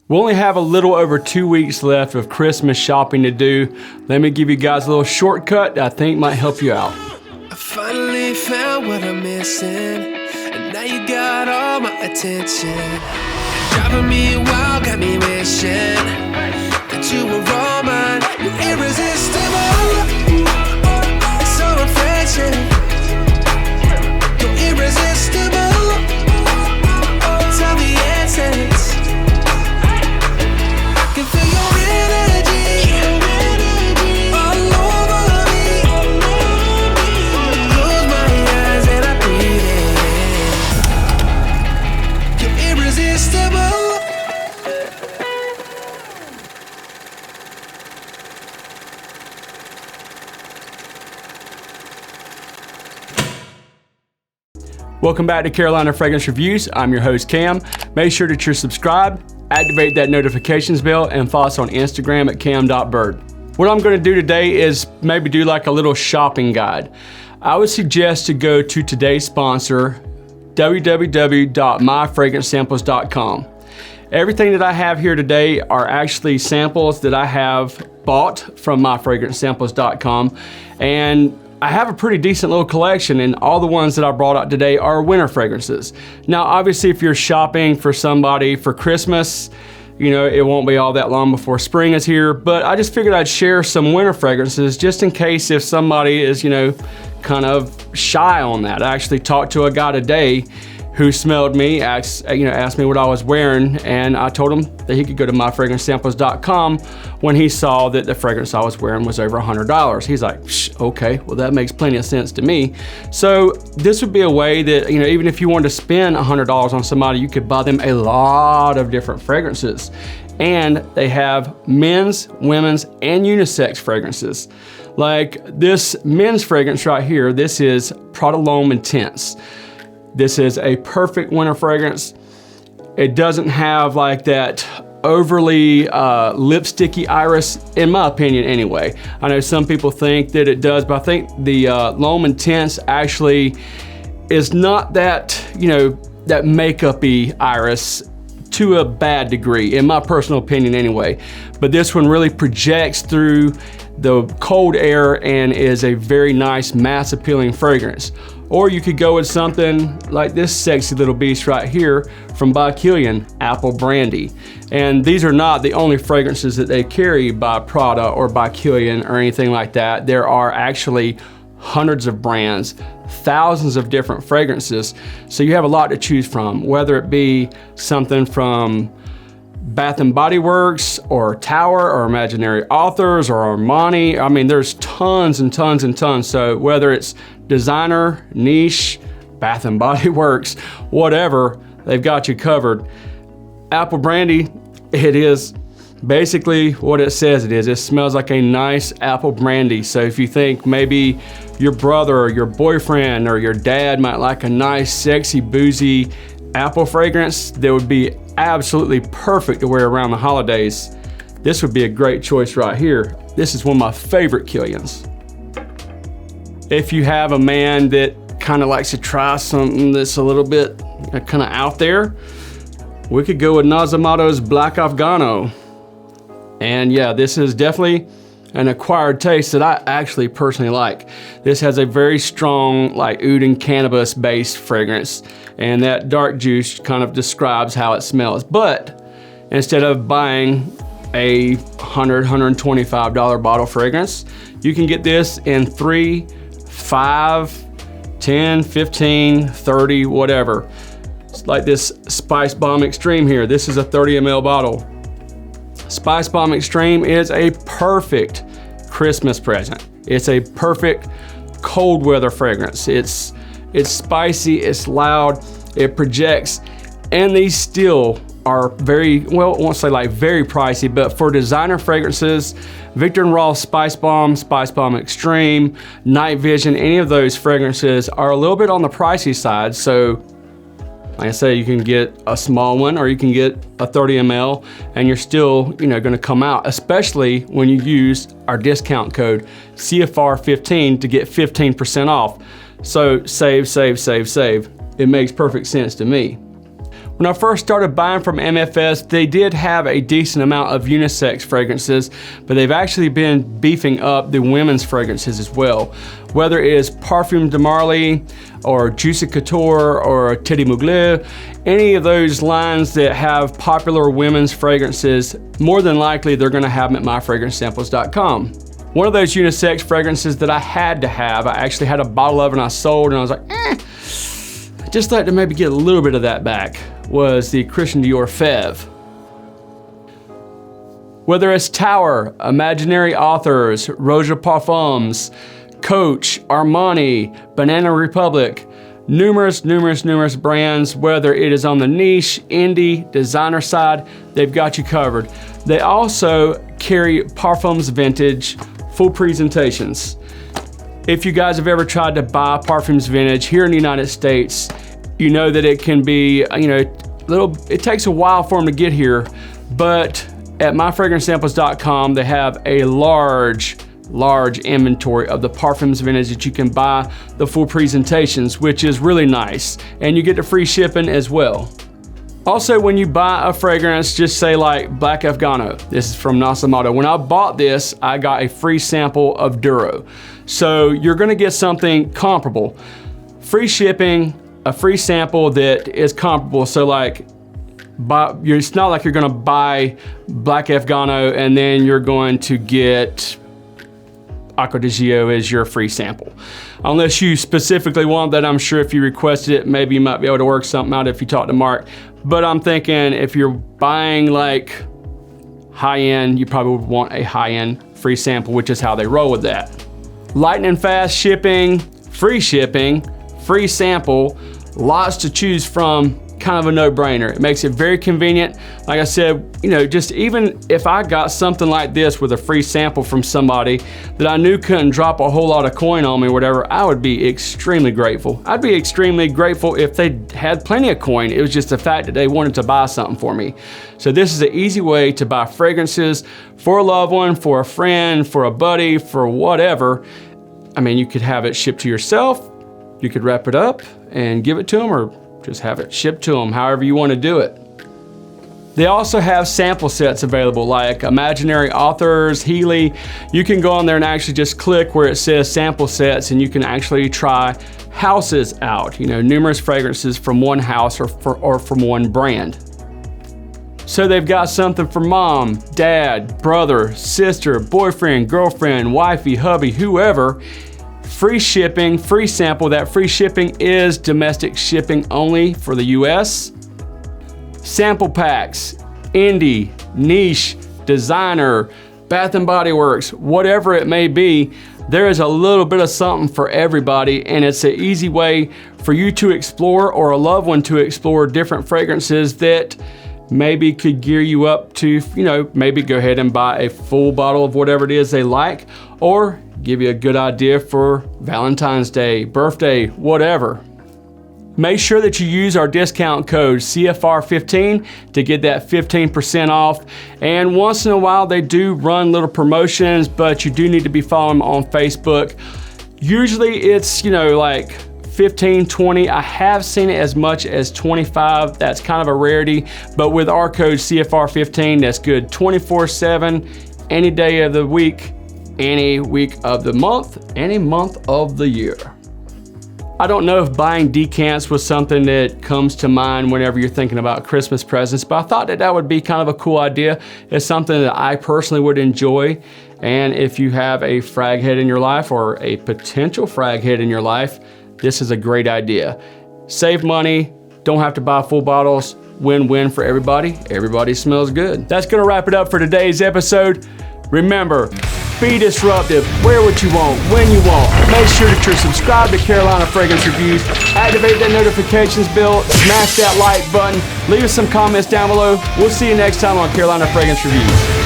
We only have a little over 2 weeks left of Christmas shopping to do. Let me give you guys a little shortcut that I think might help you out. I finally found what I'm missing, and now you got all my attention. Driving me wild, got me wishing that you were all mine. You're irresistible, so refreshing. You're irresistible, tell the essence. I can feel your energy all over me. Close my eyes and I breathe in. You're irresistible. Welcome back to Carolina Fragrance Reviews. I'm your host, Cam. Make sure that you're subscribed, activate that notifications bell, and follow us on Instagram at cam.byrd. What I'm gonna do today is maybe do like a little shopping guide. I would suggest to go to today's sponsor, www.myfragrancesamples.com. Everything that I have here today are actually samples that I have bought from myfragrancesamples.com, and I have a pretty decent little collection, and all the ones that I brought out today are winter fragrances. Now, obviously, if you're shopping for somebody for Christmas, you know, it won't be all that long before spring is here, but I just figured I'd share some winter fragrances just in case if somebody is, you know, kind of shy on that. I actually talked to a guy today who smelled me, asked me what I was wearing, and I told him that he could go to myfragrancesamples.com when he saw that the fragrance I was wearing was over $100. He's like, okay, well that makes plenty of sense to me. So this would be a way that, you know, even if you wanted to spend $100 on somebody, you could buy them a lot of different fragrances. And they have men's, women's, and unisex fragrances. Like this men's fragrance right here, this is PRADA L'Homme Intense. This is a perfect winter fragrance. It doesn't have like that overly lipsticky iris, in my opinion anyway. I know some people think that it does, but I think the L'Homme Intense actually is not that, you know, that makeup-y iris to a bad degree, in my personal opinion anyway. But this one really projects through the cold air and is a very nice mass appealing fragrance. Or you could go with something like this sexy little beast right here from by KILIAN, Apple Brandy. And these are not the only fragrances that they carry by PRADA or by KILIAN or anything like that. There are actually hundreds of brands, thousands of different fragrances. So you have a lot to choose from, whether it be something from Bath & Body Works or Tower or Imaginary Authors or Armani. I mean, there's tons and tons and tons. So whether it's designer, niche, Bath & Body Works, whatever, they've got you covered. Apple Brandy, it is basically what it says it is. It smells like a nice apple brandy. So if you think maybe your brother or your boyfriend or your dad might like a nice, sexy, boozy apple fragrance that would be absolutely perfect to wear around the holidays, this would be a great choice right here. This is one of my favorite KILIANs. If you have a man that kind of likes to try something that's a little bit kind of out there, we could go with NASOMATTO's Black AFGANO. And yeah, this is definitely an acquired taste that I actually personally like. This has a very strong like oud and cannabis based fragrance, and that dark juice kind of describes how it smells. But instead of buying a $100, $125 bottle fragrance, you can get this in 3, 5, 10, 15, 30, whatever. It's like this SPICEBOMB Extreme here. This is a 30 ml bottle. SPICEBOMB Extreme is a perfect Christmas present. It's a perfect cold weather fragrance. It's spicy, it's loud, it projects, and these still are very, well, I won't say like very pricey, but for designer fragrances, VIKTOR and ROLF SPICEBOMB, SPICEBOMB Extreme, Night Vision, any of those fragrances are a little bit on the pricey side. So like I say, you can get a small one or you can get a 30 ml and you're still, you know, gonna come out, especially when you use our discount code CFR15 to get 15% off. So save, save, save, save. It makes perfect sense to me. When I first started buying from MFS, they did have a decent amount of unisex fragrances, but they've actually been beefing up the women's fragrances as well. Whether it is Parfum de Marly or Juicy Couture or Teddy Mugler, any of those lines that have popular women's fragrances, more than likely they're gonna have them at myfragrancesamples.com. One of those unisex fragrances that I had to have, I actually had a bottle of and I sold, and I was like, I'd just like to maybe get a little bit of that back, was the Christian Dior FEVE. Whether it's Tower, Imaginary Authors, Roja Parfums, Coach, Armani, Banana Republic, numerous brands, whether it is on the niche, indie, designer side, they've got you covered. They also carry Parfums Vintage full presentations. If you guys have ever tried to buy Parfums Vintage here in the United States, you know that it can be, it takes a while for them to get here, but at myfragrancesamples.com, they have a large inventory of the Parfums Vintage that you can buy the full presentations, which is really nice. And you get the free shipping as well. Also, when you buy a fragrance, just say like Black Afghano. This is from NASOMATTO. When I bought this, I got a free sample of DURO. So you're gonna get something comparable. Free shipping, a free sample that is comparable. So like, it's not like you're gonna buy Black Afghano and then you're going to get Acqua di Gio as your free sample. Unless you specifically want that, I'm sure if you requested it, maybe you might be able to work something out if you talk to Mark. But I'm thinking if you're buying like high-end, you probably would want a high-end free sample, which is how they roll with that. Lightning fast shipping, free sample, lots to choose from, kind of a no-brainer. It makes it very convenient. Like I said, just even if I got something like this with a free sample from somebody that I knew couldn't drop a whole lot of coin on me or whatever, I would be extremely grateful. I'd be extremely grateful if they had plenty of coin. It was just the fact that they wanted to buy something for me. So this is an easy way to buy fragrances for a loved one, for a friend, for a buddy, for whatever. I mean, you could have it shipped to yourself. You could wrap it up and give it to them, or just have it shipped to them, however you want to do it. They also have sample sets available, like Imaginary Authors, Healy. You can go on there and actually just click where it says sample sets, and you can actually try houses out, numerous fragrances from one house or from one brand. So they've got something for mom, dad, brother, sister, boyfriend, girlfriend, wifey, hubby, whoever. Free shipping, free sample. That free shipping is domestic shipping only for the US. Sample packs, indie, niche, designer, Bath and Body Works, whatever it may be, there is a little bit of something for everybody, and it's an easy way for you to explore, or a loved one to explore, different fragrances that maybe could gear you up to, maybe go ahead and buy a full bottle of whatever it is they like, or give you a good idea for Valentine's Day, birthday, whatever. Make sure that you use our discount code CFR15 to get that 15% off. And once in a while they do run little promotions, but you do need to be following them on Facebook. Usually it's, like 15, 20. I have seen it as much as 25. That's kind of a rarity, but with our code CFR15, that's good 24/7, any day of the week, any week of the month, any month of the year. I don't know if buying decants was something that comes to mind whenever you're thinking about Christmas presents, but I thought that would be kind of a cool idea. It's something that I personally would enjoy. And if you have a frag head in your life, or a potential frag head in your life, this is a great idea. Save money, don't have to buy full bottles, win-win for everybody. Everybody smells good. That's gonna wrap it up for today's episode. Remember, be disruptive, wear what you want, when you want. Make sure that you're subscribed to Carolina Fragrance Reviews. Activate that notifications bell, smash that like button, leave us some comments down below. We'll see you next time on Carolina Fragrance Reviews.